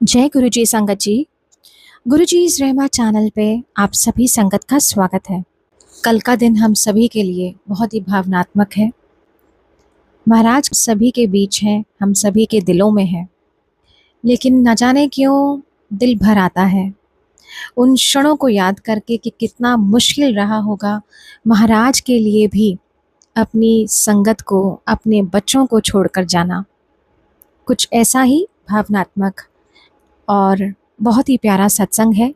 जय गुरु जी संगत जी। गुरु जी इस रहमा चैनल पे आप सभी संगत का स्वागत है। कल का दिन हम सभी के लिए बहुत ही भावनात्मक है। महाराज सभी के बीच हैं, हम सभी के दिलों में है, लेकिन न जाने क्यों दिल भर आता है उन क्षणों को याद करके कि कितना मुश्किल रहा होगा महाराज के लिए भी अपनी संगत को, अपने बच्चों को छोड़कर जाना। कुछ ऐसा ही भावनात्मक और बहुत ही प्यारा सत्संग है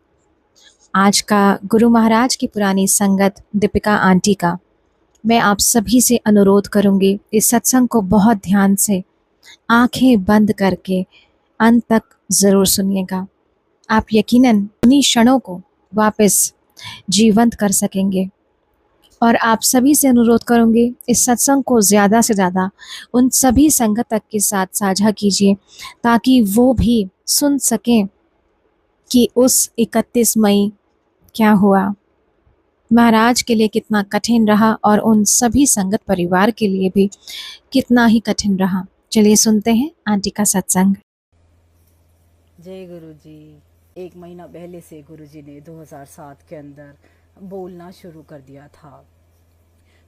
आज का गुरु महाराज की पुरानी संगत दीपिका आंटी का। मैं आप सभी से अनुरोध करूंगी इस सत्संग को बहुत ध्यान से आंखें बंद करके अंत तक ज़रूर सुनिएगा। आप यकीनन उन्हीं क्षणों को वापस जीवंत कर सकेंगे। और आप सभी से अनुरोध करूंगी इस सत्संग को ज़्यादा से ज़्यादा उन सभी संगत के साथ साझा कीजिए ताकि वो भी सुन सकें कि उस 31 मई क्या हुआ, महाराज के लिए कितना कठिन रहा और उन सभी संगत परिवार के लिए भी कितना ही कठिन रहा। चलिए सुनते हैं आंटी का सत्संग। जय गुरु जी। एक महीना पहले से गुरु जी ने 2007 के अंदर बोलना शुरू कर दिया था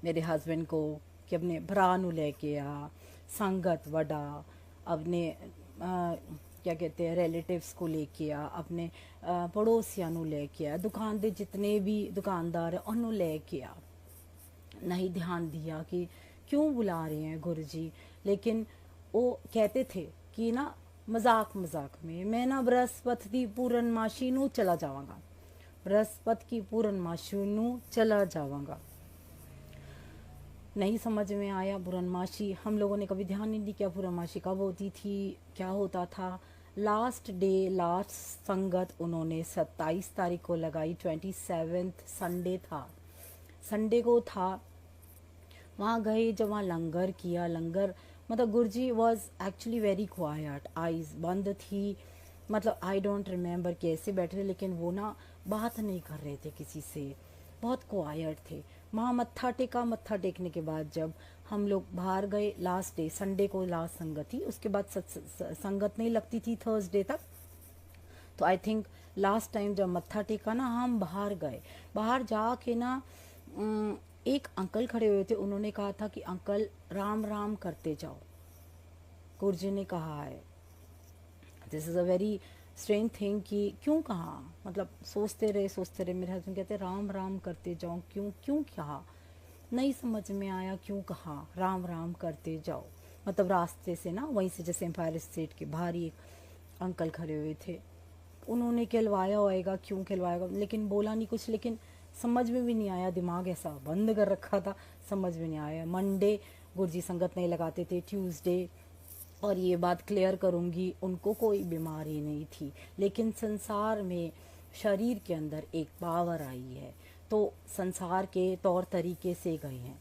मेरे हस्बैंड को कि अपने भरा ਨੂੰ ਲੈ ਕੇ ਆ, संगत वड़ा, अपने क्या कहते हैं रिलेटिव्स को लेके आ, अपने पड़ोसियों ਨੂੰ ਲੈ ਕੇ ਆ, दुकान ਦੇ जितने भी दुकानदार हैं उन्होंने ਲੈ के आ। नहीं ध्यान दिया कि क्यों बुला रहे हैं गुरु जी, लेकिन वो कहते थे कि ना मजाक मजाक में मैं ना बृहस्पति की पूर्णमाशी ਨੂੰ चला जावांगा, बृहस्पति की पूर्णमाशी ਨੂੰ चला जावांगा। नहीं समझ में आया पूर्णमाशी, हम लोगों ने कभी ध्यान नहीं दिया पूर्णमाशी कब होती थी, क्या होता था। लास्ट डे, लास्ट संगत उन्होंने 27 तारीख को लगाई, 27 संडे था, संडे को था। वहाँ गए, जब वहाँ लंगर किया, लंगर मतलब Guruji was actually very quiet, eyes बंद थी, मतलब आई डोंट रिमेम्बर कैसे बैठे थे, लेकिन वो ना बात नहीं कर रहे थे किसी से, बहुत क्वाइट थे। वहाँ मत्था टेका, मत्था टेकने के बाद जब हम लोग बाहर गए, लास्ट डे संडे को लास्ट संगत थी, उसके बाद संगत नहीं लगती थी थर्सडे तक। तो आई थिंक लास्ट टाइम जब मत्था टेका ना, हम बाहर गए, बाहर जाके ना एक अंकल खड़े हुए थे, उन्होंने कहा था कि अंकल राम राम करते जाओ, गुरुजी ने कहा है। This is a very strange thing कि क्यों कहा, मतलब सोचते रहे। मेरे हस्बैंड कहते राम राम करते जाओ, क्यों क्यों कहा, नहीं समझ में आया क्यों कहा राम राम करते जाओ। मतलब रास्ते से ना, वहीं से जैसे एम्पायर स्टेट के बाहर ही एक अंकल खड़े हुए थे, उन्होंने कहलवाया होएगा, क्यों कहलवाएगा, लेकिन बोला नहीं कुछ, लेकिन समझ में भी नहीं आया, दिमाग ऐसा बंद कर रखा था, समझ में नहीं आया। मंडे गुरुजी संगत नहीं लगाते थे, ट्यूसडे, और ये बात क्लियर करूँगी, उनको कोई बीमारी नहीं थी, लेकिन संसार में शरीर के अंदर एक पावर आई है, तो संसार के तौर तरीके से गए हैं,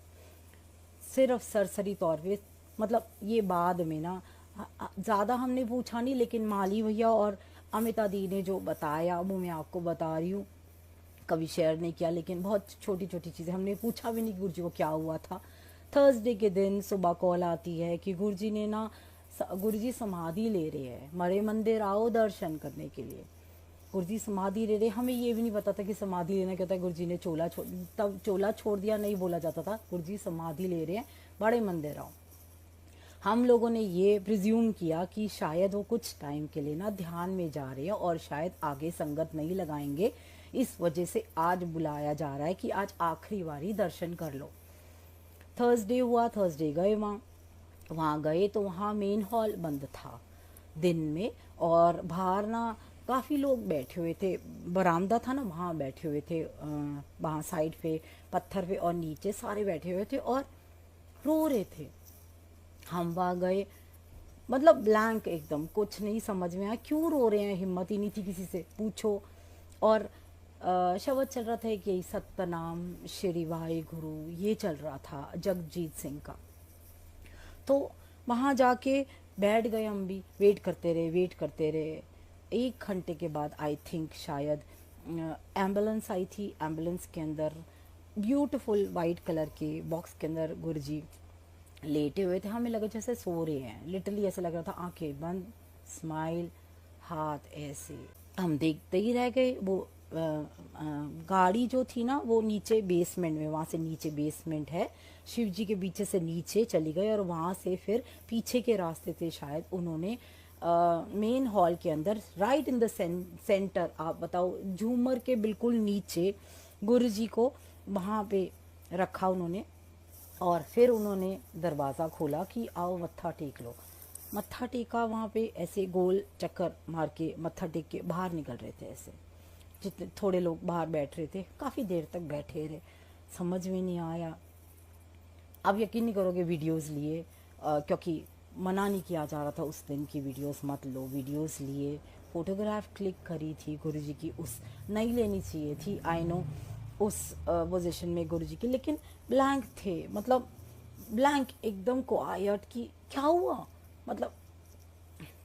सिर्फ सरसरी तौर पे। मतलब ये बाद में ना ज़्यादा हमने पूछा नहीं, लेकिन माली भैया और अमिता दी ने जो बताया वो मैं आपको बता रही हूँ, कभी शेयर नहीं किया, लेकिन बहुत छोटी छोटी चीज़ें हमने पूछा भी नहीं गुरु जी को क्या हुआ था। थर्सडे के दिन सुबह कॉल आती है कि गुरु जी ने ना, गुरु जी समाधि ले रहे हैं, मरे मंदिर आओ दर्शन करने के लिए। गुरु जी समाधि ले रहे, हमें ये भी नहीं पता था कि समाधि लेना क्या होता है। गुरु जी ने चोला छोड़, तब चोला छोड़ दिया नहीं बोला जाता था, गुरु जी समाधि ले रहे हैं, बड़े मंदिर आओ। हम लोगों ने ये प्रिज्यूम किया कि शायद वो कुछ टाइम के लिए ना ध्यान में जा रहे हैं और शायद आगे संगत नहीं लगाएंगे, इस वजह से आज बुलाया जा रहा है कि आज आखिरी बारी दर्शन कर लो। थर्सडे हुआ, थर्सडे गए, वहाँ गए तो वहाँ मेन हॉल बंद था दिन में, और बाहर ना काफ़ी लोग बैठे हुए थे, बरामदा था ना, वहाँ बैठे हुए थे, वहाँ साइड पे पत्थर पे, और नीचे सारे बैठे हुए थे और रो रहे थे। हम वहाँ गए, मतलब ब्लैंक एकदम, कुछ नहीं समझ में आया क्यों रो रहे हैं, हिम्मत ही नहीं थी किसी से पूछो। और शब्द चल रहा था कि यही सतनाम श्री वाहे गुरु, ये चल रहा था जगजीत सिंह का। तो वहाँ जाके बैठ गए, हम भी वेट करते रहे। 1 घंटे के बाद आई थिंक शायद एम्बुलेंस आई थी, एम्बुलेंस के अंदर ब्यूटीफुल वाइट कलर के बॉक्स के अंदर गुरुजी लेटे हुए थे, हमें लगा जैसे सो रहे हैं, लिटरली ऐसा लग रहा था, आंखें बंद, स्माइल, हाथ ऐसे। हम देखते ही रह गए। वो गाड़ी जो थी ना वो नीचे बेसमेंट में, वहाँ से नीचे बेसमेंट है, शिव जी के पीछे से नीचे चली गई और वहाँ से फिर पीछे के रास्ते से शायद उन्होंने मेन हॉल के अंदर राइट इन द सेंटर, आप बताओ, झूमर के बिल्कुल नीचे गुरु जी को वहाँ पे रखा उन्होंने। और फिर उन्होंने दरवाज़ा खोला कि आओ मत्था टेक लो। मत्था टेका, वहाँ पे ऐसे गोल चक्कर मार के मत्था टेक के बाहर निकल रहे थे ऐसे। जितने थोड़े लोग बाहर बैठ रहे थे, काफ़ी देर तक बैठे रहे, समझ में नहीं आया। आप यकीन नहीं करोगे, वीडियोस लिए, क्योंकि मना नहीं किया जा रहा था उस दिन की वीडियोस मत लो, वीडियोस लिए, फोटोग्राफ क्लिक करी थी गुरु जी की। उस नहीं लेनी चाहिए थी, आई नो, उस पोजीशन में गुरु जी की, लेकिन ब्लैंक थे, मतलब ब्लैंक एकदम क्वाइट कि क्या हुआ, मतलब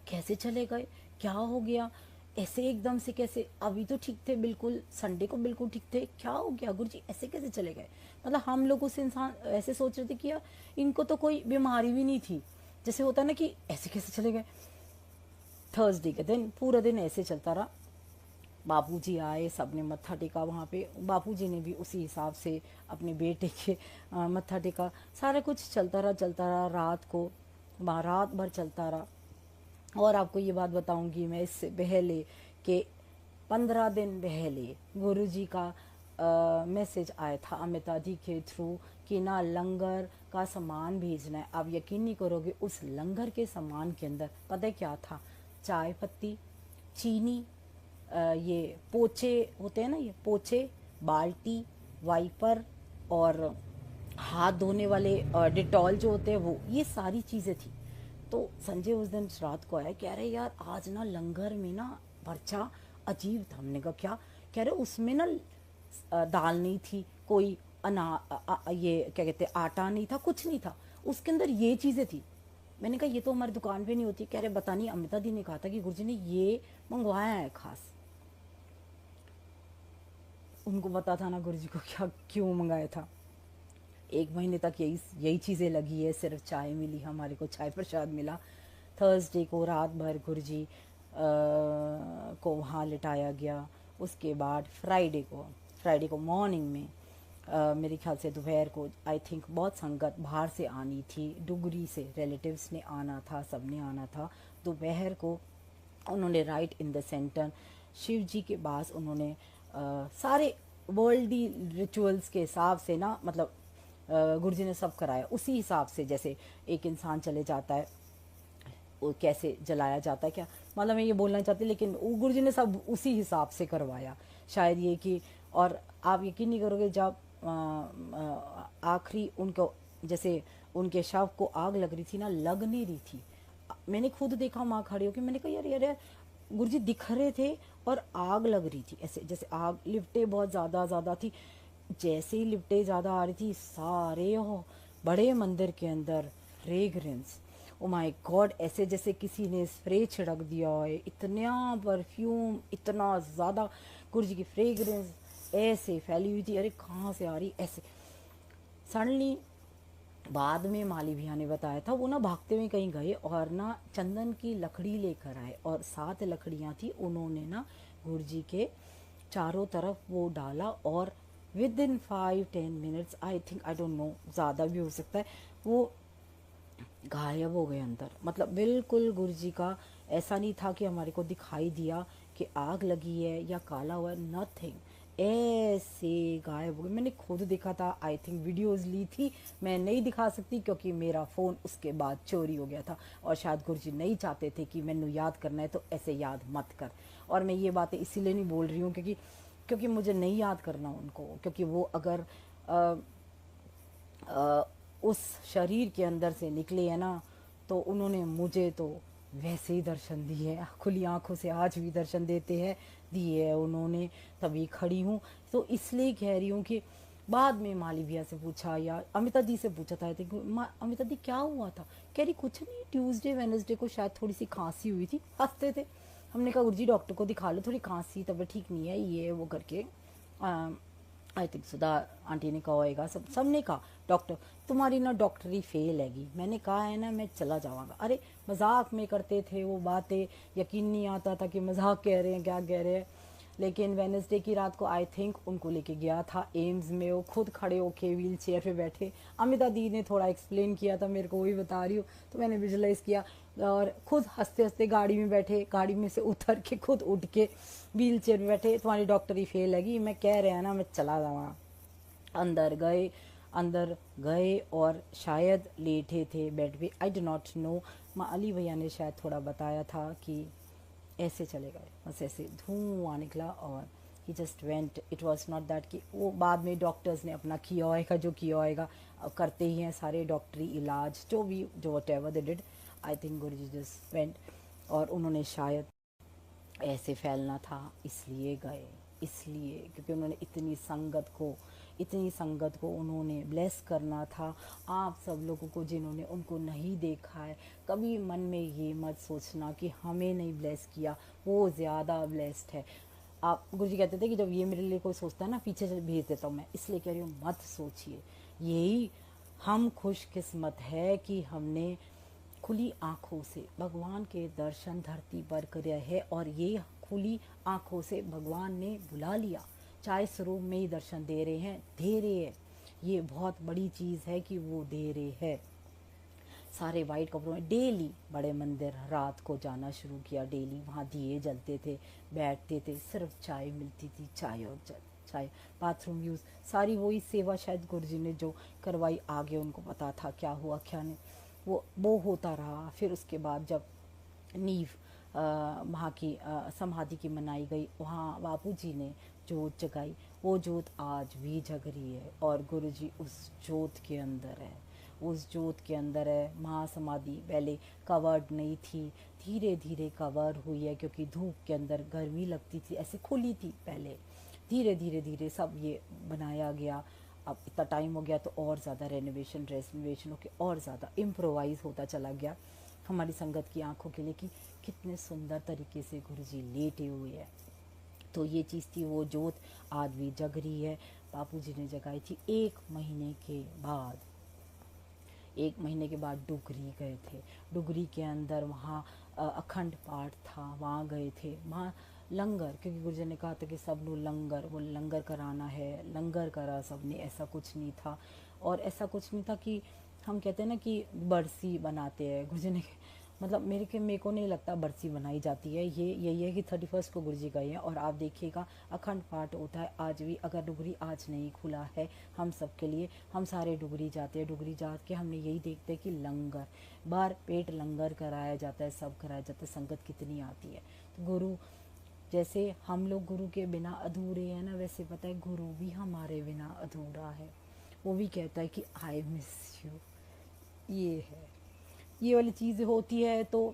कैसे चले गए, क्या हो गया, ऐसे एकदम से कैसे, अभी तो ठीक थे, बिल्कुल संडे को बिल्कुल ठीक थे, क्या हो गया गुरुजी ऐसे कैसे चले गए। मतलब हम लोग उस इंसान ऐसे सोच रहे थे कि यार इनको तो कोई बीमारी भी नहीं थी, जैसे होता ना कि ऐसे कैसे चले गए। थर्सडे के दिन पूरा दिन ऐसे चलता रहा। बापूजी आए, सबने मत्था टेका वहाँ पे, बापूजी ने भी उसी हिसाब से अपने बेटे के मत्था टेका। सारा कुछ चलता रहा रात को, वहाँ रात भर चलता रहा। और आपको ये बात बताऊंगी मैं इससे पहले कि 15 दिन पहले गुरु जी का मैसेज आया था अमिता दी के थ्रू कि ना लंगर का सामान भेजना है। आप यकीन नहीं करोगे, उस लंगर के सामान के अंदर पता है क्या था? चाय पत्ती, चीनी, ये पोछे होते हैं ना, ये पोछे, बाल्टी, वाइपर और हाथ धोने वाले डिटॉल जो होते हैं वो, ये सारी चीज़ें थी। तो संजय उस दिन रात को आया, कह रहे यार आज ना लंगर में ना पर्चा अजीब था। हमने कहा क्या? कह रहे उसमें ना दाल नहीं थी, कोई ये क्या कहते आटा नहीं था, कुछ नहीं था, उसके अंदर ये चीज़ें थी। मैंने कहा ये तो हमारी दुकान पे नहीं होती। कह रहे बता नहीं, अमिता दी ने कहा था कि गुरुजी ने ये मंगवाया है खास। उनको पता था ना गुरुजी को क्या क्यों मंगाया था। 1 महीने तक यही यही चीज़ें लगी है, सिर्फ चाय मिली हमारे को, चाय प्रसाद मिला। थर्सडे को रात भर गुरुजी को वहाँ लिटाया गया। उसके बाद फ्राइडे को मॉर्निंग में मेरे ख्याल से दोपहर को, आई थिंक बहुत संगत बाहर से आनी थी, डुगरी से रिलेटिव्स ने आना था, सब ने आना था। दोपहर को उन्होंने right in the centre Shiv ji के पास उन्होंने सारे वर्ल्डी रिचुअल्स के हिसाब से ना, मतलब गुरु जी ने सब कराया उसी हिसाब से, जैसे एक इंसान चले जाता है वो कैसे जलाया जाता है, क्या मतलब मैं ये बोलना चाहती, लेकिन गुरु जी ने सब उसी हिसाब से करवाया शायद ये कि। और आप यकीन नहीं करोगे, जब आखिरी उनको, जैसे उनके शव को आग लग रही थी ना, लग नहीं रही थी, मैंने खुद देखा वहाँ खड़े होकर, मैंने कहा यार यार गुरुजी दिख रहे थे और आग लग रही थी ऐसे, जैसे आग लिपटे बहुत ज़्यादा थी। जैसे ही लिपटे ज़्यादा आ रही थी, सारे हो बड़े मंदिर के अंदर फ्रेगरेंस, ओ माय गॉड, ऐसे जैसे किसी ने स्प्रे छिड़क दिया है, इतना परफ्यूम, इतना ज़्यादा गुरुजी की फ्रेगरेंस ऐसे फैली हुई थी। अरे कहाँ से आ रही ऐसे। सडनली बाद में माली भैया ने बताया था, वो ना भागते हुए कहीं गए और ना चंदन की लकड़ी लेकर आए और 7 लकड़ियाँ थी, उन्होंने ना गुरुजी के चारों तरफ वो डाला और with in 5-10 minutes, I think, I don't know, ज़्यादा भी हो सकता है, वो गायब हो गए अंदर। मतलब बिल्कुल गुरुजी का ऐसा नहीं था कि हमारे को दिखाई दिया कि आग लगी है या काला हुआ है, नथिंग, ऐसे गायब हो गए। मैंने खुद देखा था, आई थिंक वीडियोस ली थी, मैं नहीं दिखा सकती क्योंकि मेरा फ़ोन उसके बाद चोरी हो गया था और शायद गुरुजी नहीं चाहते थे कि मैंने याद करना है तो ऐसे याद मत कर। और मैं ये बातें इसीलिए नहीं बोल रही हूँ क्योंकि मुझे नहीं याद करना उनको, क्योंकि वो अगर उस शरीर के अंदर से निकले हैं ना, तो उन्होंने मुझे तो वैसे ही दर्शन दिए, खुली आंखों से आज भी दर्शन देते हैं, दिए है उन्होंने, तभी खड़ी हूँ। तो इसलिए कह रही हूँ कि बाद में माली भैया से पूछा या अमिता दी से पूछा था, अमिता दी क्या हुआ था? कह रही कुछ नहीं, ट्यूसडे वेनसडे को शायद थोड़ी सी खांसी हुई थी, हंसते थे। हमने कहा गुरुजी डॉक्टर को दिखा लो, थोड़ी खांसी, तबीयत ठीक नहीं है, ये वो करके आई थिंक सुधा आंटी ने कहा होएगा, सब ने कहा डॉक्टर तुम्हारी ना डॉक्टरी फेल हैगी। मैंने कहा है ना मैं चला जाऊँगा। अरे मजाक में करते थे वो बातें, यकीन नहीं आता था कि मजाक कह रहे हैं क्या कह रहे हैं। लेकिन वेनसडे की रात को आई थिंक उनको लेके गया था एम्स में, वो खुद खड़े होके व्हील चेयर पे बैठे। अमिता दी ने थोड़ा एक्सप्लेन किया था मेरे को, वही बता रही हूँ, तो मैंने विजुलाइज किया। और खुद हंसते हंसते गाड़ी में बैठे, गाड़ी में से उतर के खुद उठ के व्हील चेयर में बैठे, तुम्हारी डॉक्टरी फेल हैगी, मैं कह रहा ना मैं चला जाऊँगा। अंदर गए और शायद लेटे थे बेड पे, I do not know. Ali भैया ने शायद थोड़ा बताया था कि ऐसे चले गए, बस ऐसे धुआं निकला और he just went. It was not that कि वो बाद में डॉक्टर्स ने अपना किया होएगा जो किया होएगा, करते ही हैं सारे डॉक्टरी इलाज जो what ever they did. I think Guru ji just went और उन्होंने शायद ऐसे फैलना था इसलिए गए, इसलिए क्योंकि उन्होंने इतनी संगत को उन्होंने ब्लेस करना था। आप सब लोगों को जिन्होंने उनको नहीं देखा है, कभी मन में ये मत सोचना कि हमें नहीं ब्लेस किया, वो ज़्यादा ब्लेस्ड है। आप गुरुजी कहते थे कि जब ये मेरे लिए कोई सोचता है ना पीछे से भेज देता हूँ मैं, इसलिए कह रही हूँ मत सोचिए। यही हम खुशकिस्मत है कि हमने खुली आँखों से भगवान के दर्शन धरती पर करे है, और ये खुली आँखों से भगवान ने बुला लिया, चाहे स्वरूप में ही दर्शन दे रहे हैं। ये बहुत बड़ी चीज़ है कि वो दे रहे हैं। सारे वाइट कपड़ों में डेली बड़े मंदिर रात को जाना शुरू किया, डेली वहाँ दिए जलते थे, बैठते थे, सिर्फ चाय मिलती थी, चाय और चाय, बाथरूम यूज़, सारी वही सेवा शायद गुरुजी ने जो करवाई, आगे उनको पता था क्या हुआ क्या नहीं, वो होता रहा। फिर उसके बाद जब नींव वहाँ की समाधि की मनाई गई, वहाँ बापूजी ने जोत जगाई, वो जोत आज भी जग रही है और गुरुजी उस जोत के अंदर है, उस जोत के अंदर है। महासमाधि पहले कवर्ड नहीं थी, धीरे धीरे कवर हुई है, क्योंकि धूप के अंदर गर्मी लगती थी, ऐसे खुली थी पहले, धीरे धीरे धीरे सब ये बनाया गया। अब इतना टाइम हो गया तो और ज़्यादा रेनोवेशन हो के और ज़्यादा इम्प्रोवाइज़ होता चला गया हमारी संगत की आंखों के लिए कि कितने सुंदर तरीके से गुरुजी लेटे हुए हैं। तो ये चीज़ थी, वो जोत आज भी जग रही है। बापूजी ने जगाई थी 1 महीने के बाद डुगरी गए थे। डुगरी के अंदर वहाँ अखंड पाठ था, वहाँ गए थे। वहाँ लंगर, क्योंकि गुरुजी ने कहा था कि सब लोग लंगर कराना है, लंगर करा सबने, ऐसा कुछ नहीं था। और ऐसा कुछ नहीं था कि हम कहते हैं ना कि बरसी बनाते हैं, गुरुजी ने मतलब मेरे को नहीं लगता बरसी बनाई जाती है। ये यही है कि 31 को गुरुजी गए हैं और आप देखिएगा अखंड पाठ होता है आज भी। अगर डुगरी आज नहीं खुला है हम सब के लिए, हम सारे डुगरी जाते हैं, डुगरी जा के हमने यही देखते हैं कि लंगर बार पेट लंगर कराया जाता है, सब कराया जाता है, संगत कितनी आती है। तो गुरु जैसे हम लोग गुरु के बिना अधूरे हैं ना, वैसे पता है गुरु भी हमारे बिना अधूरा है। वो भी कहता है कि आई मिस यू। ये है, ये वाली चीज़ होती है। तो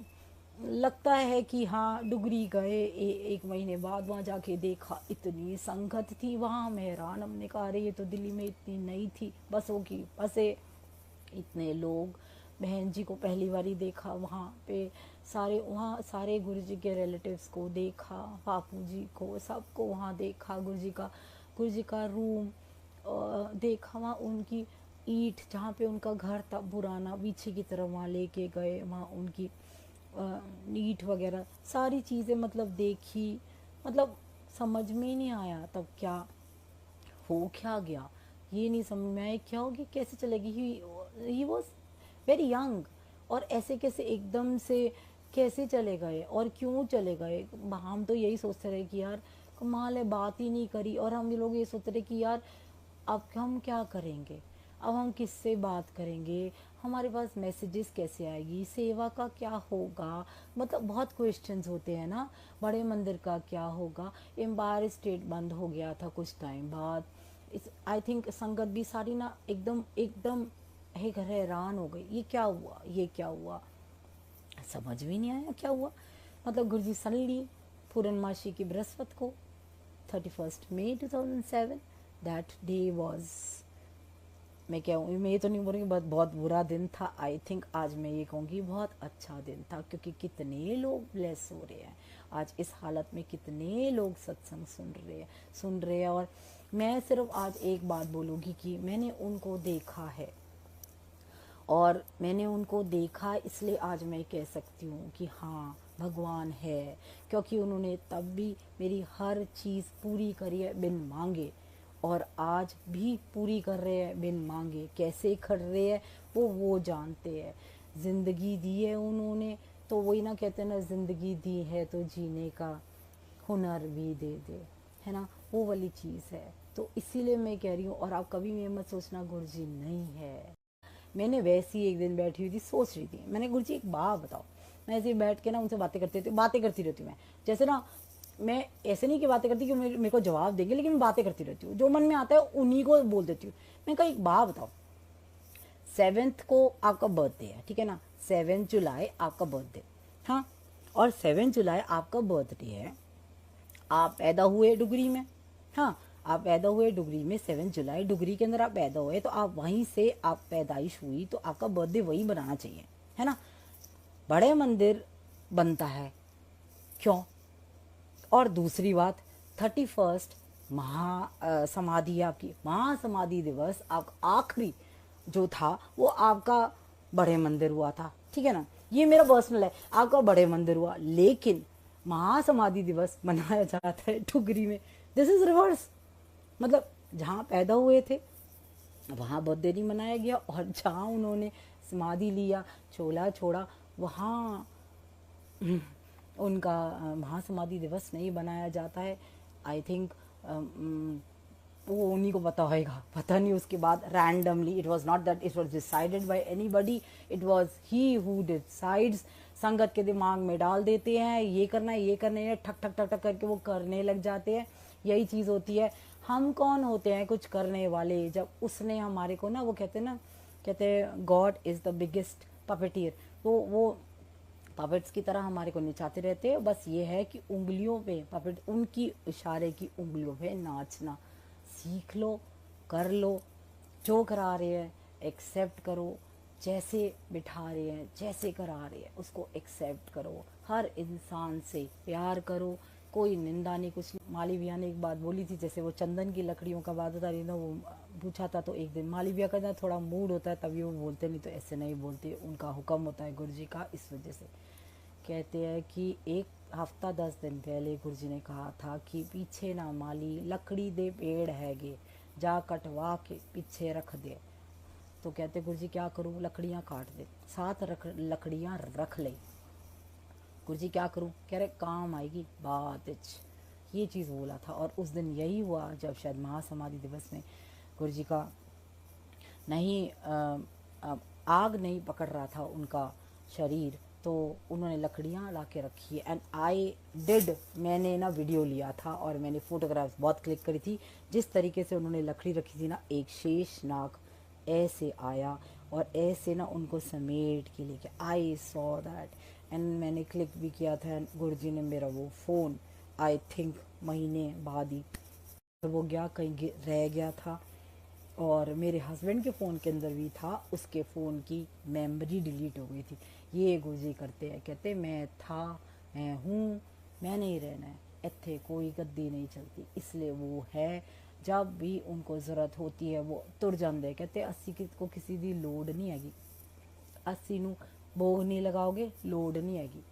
लगता है कि हाँ डुगरी गए, 1 महीने बाद वहाँ जाके देखा इतनी संगत थी वहाँ, मैं हैरान। हमने कहा अरे ये तो दिल्ली में इतनी नहीं थी, बसों की बसें, इतने लोग। बहन जी को पहली बार ही देखा वहाँ पे, सारे गुरु जी के रिलेटिव्स को देखा, बापू जी को, सबको वहाँ देखा। गुरु जी का रूम देखा, वहाँ उनकी ईंट जहाँ पे उनका घर था पुराना, पीछे की तरफ वहाँ लेके गए, वहाँ उनकी ईंट वगैरह सारी चीज़ें मतलब देखी। मतलब समझ में ही नहीं आया तब क्या हो क्या गया, ये नहीं समझ में आया क्या होगी, कैसे चलेगी। ही वॉज वेरी यंग, और ऐसे कैसे एकदम से कैसे चले गए और क्यों चले गए। हम तो यही सोचते रहे कि यार कमाल है, बात ही नहीं करी। और हम लोग ये सोचते रहे कि यार अब हम क्या करेंगे, अब हम किससे बात करेंगे, हमारे पास मैसेजेस कैसे आएगी, सेवा का क्या होगा। मतलब बहुत क्वेश्चंस होते हैं ना, बड़े मंदिर का क्या होगा। एम्पायर स्टेट बंद हो गया था कुछ टाइम बाद। इस आई थिंक संगत भी सारी ना एकदम एकदम हैरान हो गई, ये क्या हुआ, ये क्या हुआ, समझ में नहीं आया क्या हुआ। मतलब गुरुजी सडनली पूर्णमासी की बृहस्पति को 31 मई 2007, दैट डे वॉज मैं कहूँ, मैं ये तो नहीं बोल रही बहुत बहुत बुरा दिन था, आई थिंक आज मैं ये कहूँगी बहुत अच्छा दिन था, क्योंकि कितने लोग ब्लेस हो रहे हैं आज इस हालत में, कितने लोग सत्संग सुन रहे हैं। और मैं सिर्फ आज एक बात बोलूँगी कि मैंने उनको देखा है, और मैंने उनको देखा इसलिए आज मैं कह सकती हूँ कि हाँ भगवान है, क्योंकि उन्होंने तब भी मेरी हर चीज़ पूरी करी है बिन मांगे, और आज भी पूरी कर रहे हैं बिन मांगे। कैसे कर रहे हैं वो जानते हैं। ज़िंदगी दी है उन्होंने, तो वही ना कहते हैं ना, ज़िंदगी दी है तो जीने का हुनर भी दे दे, है ना, वो वाली चीज़ है। तो इसीलिए मैं कह रही हूँ। और आप कभी ये मत सोचना गुरुजी नहीं है। मैंने वैसे ही एक दिन बैठी हुई थी, सोच रही थी, मैंने गुरुजी एक बात बताओ। मैं ऐसे ही बैठ के ना उनसे बातें करती रहती हूँ। मैं जैसे ना, मैं ऐसे नहीं कि बातें करती कि मेरे को जवाब देंगे, लेकिन मैं बातें करती रहती हूँ, जो मन में आता है उन्हीं को बोल देती हूँ। मैं कहा एक बात बताओ, 7th को आपका बर्थडे है, ठीक है ना, 7 जुलाई आपका बर्थडे, हाँ, और 7 जुलाई आपका बर्थडे है, आप पैदा हुए डुगरी में, हाँ, आप पैदा हुए डुगरी में, 7 जुलाई डुगरी के अंदर आप पैदा हुए, तो आप वहीं से आप पैदाइश हुई, तो आपका बर्थडे वही बनाना चाहिए, है ना। बड़े मंदिर बनता है क्यों? और दूसरी बात, 31st समाधि, आपकी महासमाधि दिवस आप आखिरी जो था वो आपका बड़े मंदिर हुआ था, ठीक है ना, ये मेरा पर्सनल है, आपका बड़े मंदिर हुआ, लेकिन महासमाधि दिवस मनाया जाता है टुगरी में। This is reverse. मतलब जहाँ पैदा हुए थे वहाँ बर्थडे नहीं मनाया गया, और जहाँ उन्होंने समाधि लिया, चोला छोड़ा, वहाँ उनका महासमाधि दिवस नहीं बनाया जाता है। आई थिंक वो उन्हीं को पता होएगा, पता नहीं। उसके बाद randomly, it was not that it was decided by anybody, it was he who decides. संगत के दिमाग में डाल देते हैं ये करना है, ये करना है, ठक ठक ठक ठक करके वो करने लग जाते हैं। यही चीज़ होती है। हम कौन होते हैं कुछ करने वाले, जब उसने हमारे को ना, वो कहते हैं ना, कहते हैं God is the biggest puppeteer. तो वो पपेट्स की तरह हमारे को नचाते रहते हैं। बस ये है कि उंगलियों पे पपेट, उनकी इशारे की उंगलियों पे नाचना सीख लो, कर लो, जो करा रहे हैं एक्सेप्ट करो, जैसे बिठा रहे हैं, जैसे करा रहे हैं उसको एक्सेप्ट करो, हर इंसान से प्यार करो, कोई निंदा नहीं, कुछ नहीं। माली भैया ने एक बात बोली थी, जैसे वो चंदन की लकड़ियों का बात होता रही ना, वो पूछा था, तो एक दिन माली भैया का ना थोड़ा मूड होता है तभी वो बोलते, नहीं तो ऐसे नहीं बोलते, उनका हुक्म होता है गुरुजी का। इस वजह से कहते हैं कि 1 हफ्ता 10 दिन पहले गुरुजी ने कहा था कि पीछे ना माली लकड़ी दे पेड़ हैगे, जा कटवा के पीछे रख दे। तो कहते गुरुजी क्या करूँ, लकड़ियाँ काट दे, साथ लकड़ियाँ रख ले। गुरुजी क्या करूँ, कह रहे काम आएगी बात, ये चीज़ बोला था। और उस दिन यही हुआ जब शायद महासमाधि दिवस में गुरुजी का नहीं आग नहीं पकड़ रहा था उनका शरीर, तो उन्होंने लकड़ियाँ ला के रखी है। एंड आई डिड, मैंने ना वीडियो लिया था और मैंने फ़ोटोग्राफ्स बहुत क्लिक करी थी। जिस तरीके से उन्होंने लकड़ी रखी थी ना, एक शेष नाग ऐसे आया और ऐसे ना उनको समेट के लेके, आई सॉ दैट एंड मैंने क्लिक भी किया था। गुरुजी ने मेरा वो फ़ोन आई थिंक महीने बाद ही वो गया, कहीं रह गया था, और मेरे हस्बैंड के फ़ोन के अंदर भी था, उसके फ़ोन की मेमोरी डिलीट हो गई थी। ये गुरुजी करते हैं, कहते मैं था, मैं हूँ, मैं नहीं रहना है इत्थे, कोई गद्दी नहीं चलती। इसलिए वो है, जब भी उनको ज़रूरत होती है वो तुर जाते। कहते अस्सी को किसी की लोड़ नहीं हैगी, अस्सी नू भोग नहीं लगाओगे लोड़ नहीं हैगी।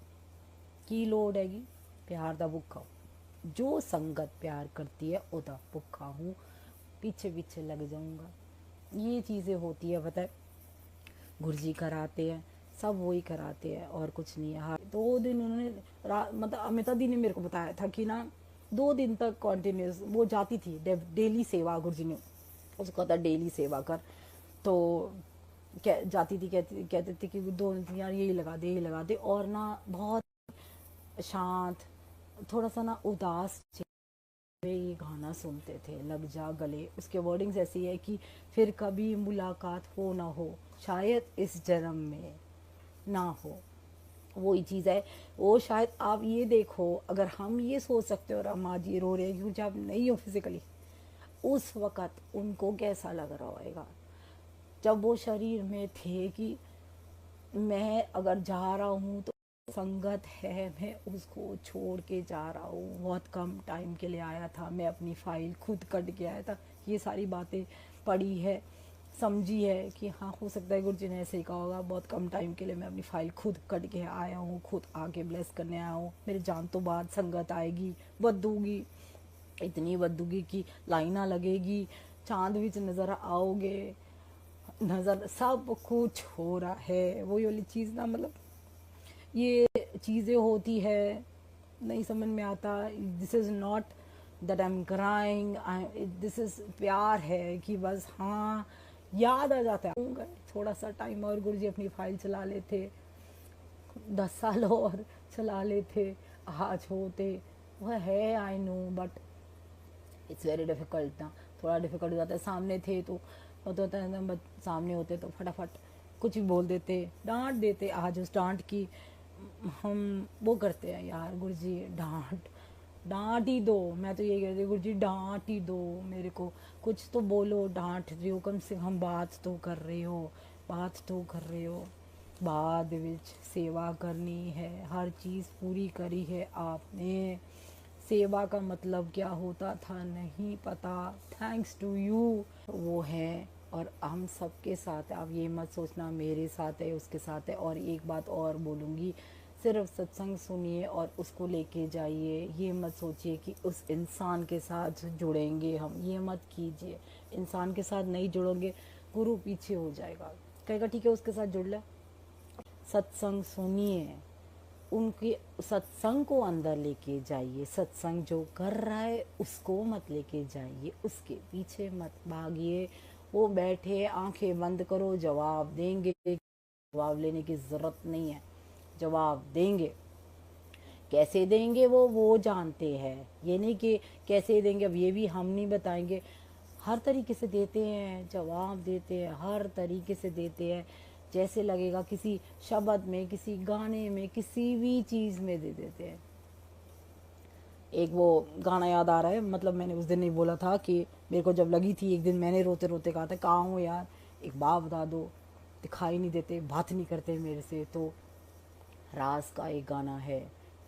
की लोड़ हैगी, प्यार दा भुखा, जो संगत प्यार करती है उदा भुखा हूँ, पीछे पीछे लग जाऊंगा। ये चीज़ें होती है, पता है। गुरुजी कराते हैं, सब वही कराते हैं और कुछ नहीं है। हाँ 2 दिन उन्होंने मतलब अमिता दी ने मेरे को बताया था कि ना 2 दिन तक कॉन्टिन्यूस वो जाती थी, डेली सेवा। गुरुजी ने उसको कहा था डेली सेवा कर, तो जाती थी, कहते थे कि 2 दिन यार यही लगा दे, यही लगा दे। और ना बहुत शांत, थोड़ा सा ना उदास वे ये गाना सुनते थे, लग जा गले। उसके वर्डिंग्स ऐसी है कि फिर कभी मुलाकात हो ना हो, शायद इस जन्म में ना हो। वही चीज़ है वो। शायद आप ये देखो, अगर हम ये सोच सकते हो और हम आज ये रो रहे हैं क्योंकि आप नहीं हो फिजिकली, उस वक़्त उनको कैसा लग रहा होगा। जब वो शरीर में थे कि मैं अगर जा रहा हूँ तो संगत है, मैं उसको छोड़ के जा रहा हूँ। बहुत कम टाइम के लिए आया था, मैं अपनी फ़ाइल खुद कट के आया था। ये सारी बातें पढ़ी है, समझी है कि हाँ हो सकता है गुरु जी ने ऐसे ही कहा होगा। बहुत कम टाइम के लिए मैं अपनी फ़ाइल खुद कट के आया हूँ, खुद आके ब्लेस करने आया हूँ। मेरे जान तो बाद संगत आएगी, बदूगी, इतनी बदूगी कि लाइना लगेगी, चांद विच नज़र आओगे, नज़र सब कुछ हो रहा है। वही वाली चीज़ ना, मतलब ये चीज़ें होती है, नहीं समझ में आता। This is not that I am crying, this is प्यार है कि बस हाँ याद आ जाता है। थोड़ा सा टाइम और गुरु जी अपनी फाइल चला लेते, 10 साल और चला लेते, आज होते। वह है I know, but it's very difficult ना, थोड़ा डिफ़िकल्ट हो जाता है। सामने थे तो होता है ना, सामने होते तो फटाफट कुछ भी बोल देते, डांट देते। आज उस डांट की हम वो करते हैं, यार गुरुजी डांट डांट ही दो। मैं तो यही कहती हूँ, गुरुजी डांट ही दो मेरे को, कुछ तो बोलो। डांट रही हो, कम से कम बात तो कर रहे हो, बात तो कर रहे हो। बाद विच सेवा करनी है, हर चीज़ पूरी करी है आपने। सेवा का मतलब क्या होता था नहीं पता, थैंक्स टू यू वो है। और हम सबके साथ है, आप ये मत सोचना मेरे साथ है उसके साथ है। और एक बात और बोलूँगी, सिर्फ सत्संग सुनिए और उसको लेके जाइए। ये मत सोचिए कि उस इंसान के साथ जुड़ेंगे हम, ये मत कीजिए। इंसान के साथ नहीं जुड़ोगे, गुरु पीछे हो जाएगा, कहेगा ठीक है उसके साथ जुड़ ले। सत्संग सुनिए, उनके सत्संग को अंदर लेके जाइए। सत्संग जो कर रहा है उसको मत लेके जाइए, उसके पीछे मत भागिए। वो बैठे, आंखें बंद करो, जवाब देंगे। जवाब लेने की ज़रूरत नहीं है, जवाब देंगे। कैसे देंगे वो जानते हैं। ये नहीं कि कैसे देंगे, अब ये भी हम नहीं बताएंगे। हर तरीके से देते हैं, जवाब देते हैं, हर तरीके से देते हैं। जैसे लगेगा किसी शब्द में, किसी गाने में, किसी भी चीज़ में दे देते हैं। एक वो गाना याद आ रहा है, मतलब मैंने उस दिन नहीं बोला था कि मेरे को जब लगी थी, एक दिन मैंने रोते रोते कहा था कहाँ हूँ यार, एक बात बता दो, दिखाई नहीं देते, बात नहीं करते मेरे से। तो राज का एक गाना है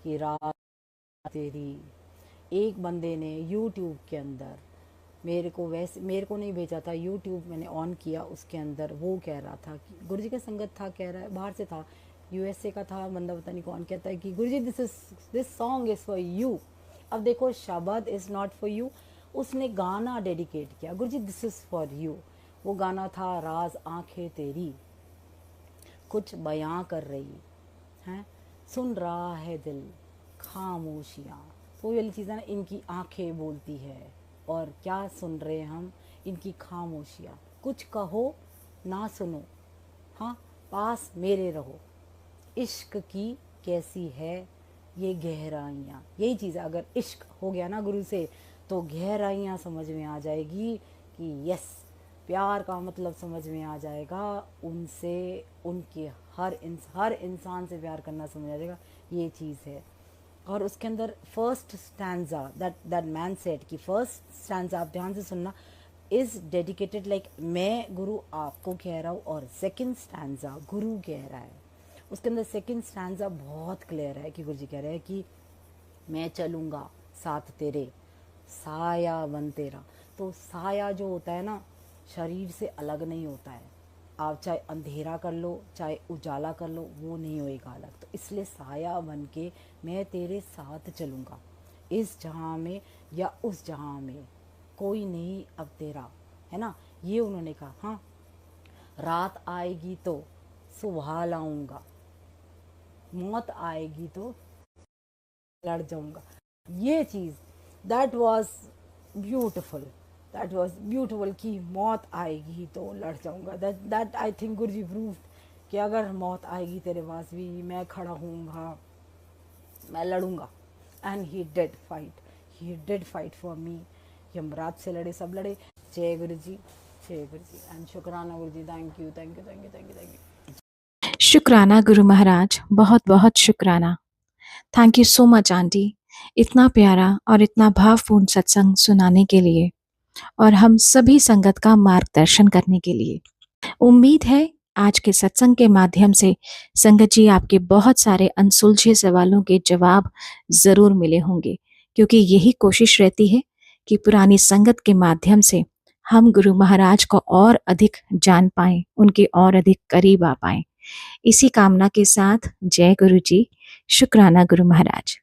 कि रात तेरी, एक बंदे ने यूट्यूब के अंदर मेरे को, वैसे मेरे को नहीं भेजा था, यूट्यूब मैंने ऑन किया, उसके अंदर वो कह रहा था कि गुरुजी का संगत था, कह रहा है, बाहर से था, यूएसए का था बंदा, पता नहीं कौन, कहता है कि Guruji this song is for you. अब देखो, शब्द इज़ नॉट फॉर यू, उसने गाना डेडिकेट किया, गुरुजी दिस इज़ फॉर यू। वो गाना था राज आंखें तेरी कुछ बयां कर रही हैं, सुन रहा है दिल खामोशियाँ। तो ये वाली चीज़ है ना, इनकी आंखें बोलती है और क्या सुन रहे हैं हम, इनकी खामोशियाँ। कुछ कहो ना सुनो, हाँ पास मेरे रहो, इश्क की कैसी है ये गहराइयाँ। यही चीज़ है, अगर इश्क हो गया ना गुरु से तो गहराइयाँ समझ में आ जाएगी कि यस, प्यार का मतलब समझ में आ जाएगा। उनसे, उनके हर इंसान से प्यार करना समझ आ जाएगा, ये चीज़ है। और उसके अंदर first stanza that man said, कि फर्स्ट स्टैंजा, आप ध्यान से सुनना, इज़ डेडिकेटेड लाइक मैं गुरु आपको कह रहा हूँ, और सेकंड स्टैंजा गुरु कह रहा है। उसके अंदर सेकंड स्टैंजा बहुत क्लियर है कि गुरु जी कह रहे हैं कि मैं चलूँगा साथ तेरे, साया बन तेरा। तो साया जो होता है ना, शरीर से अलग नहीं होता है। आप चाहे अंधेरा कर लो, चाहे उजाला कर लो, वो नहीं होएगा अलग। तो इसलिए साया बन के मैं तेरे साथ चलूँगा, इस जहाँ में या उस जहाँ में, कोई नहीं अब तेरा, है ना, ये उन्होंने कहा। हाँ, रात आएगी तो सुबह लाऊंगा, मौत आएगी तो लड़ जाऊंगा। ये चीज़, that was beautiful, that was beautiful कि मौत आएगी तो लड़ जाऊंगा। That I think Guruji prove कि अगर मौत आएगी तेरे पास भी, मैं खड़ा हूँगा, मैं लड़ूंगा। And he did fight for me. Yamraj से लड़े, सब लड़े। जय गुरु जी, जय गुरु जी, एंड शुक्राना Guru ji, thank you thank you thank you thank you thank you. शुक्राना गुरु महाराज, बहुत बहुत शुक्राना। Thank you so much aunty, इतना प्यारा और इतना भावपूर्ण सत्संग सुनाने के लिए और हम सभी संगत का मार्गदर्शन करने के लिए। उम्मीद है आज के सत्संग के माध्यम से संगत जी आपके बहुत सारे अनसुलझे सवालों के जवाब जरूर मिले होंगे, क्योंकि यही कोशिश रहती है कि पुरानी संगत के माध्यम से हम गुरु महाराज को और अधिक जान पाएं, उनके और अधिक करीब आ पाएं। इसी कामना के साथ जय गुरु जी। शुक्राना गुरु महाराज।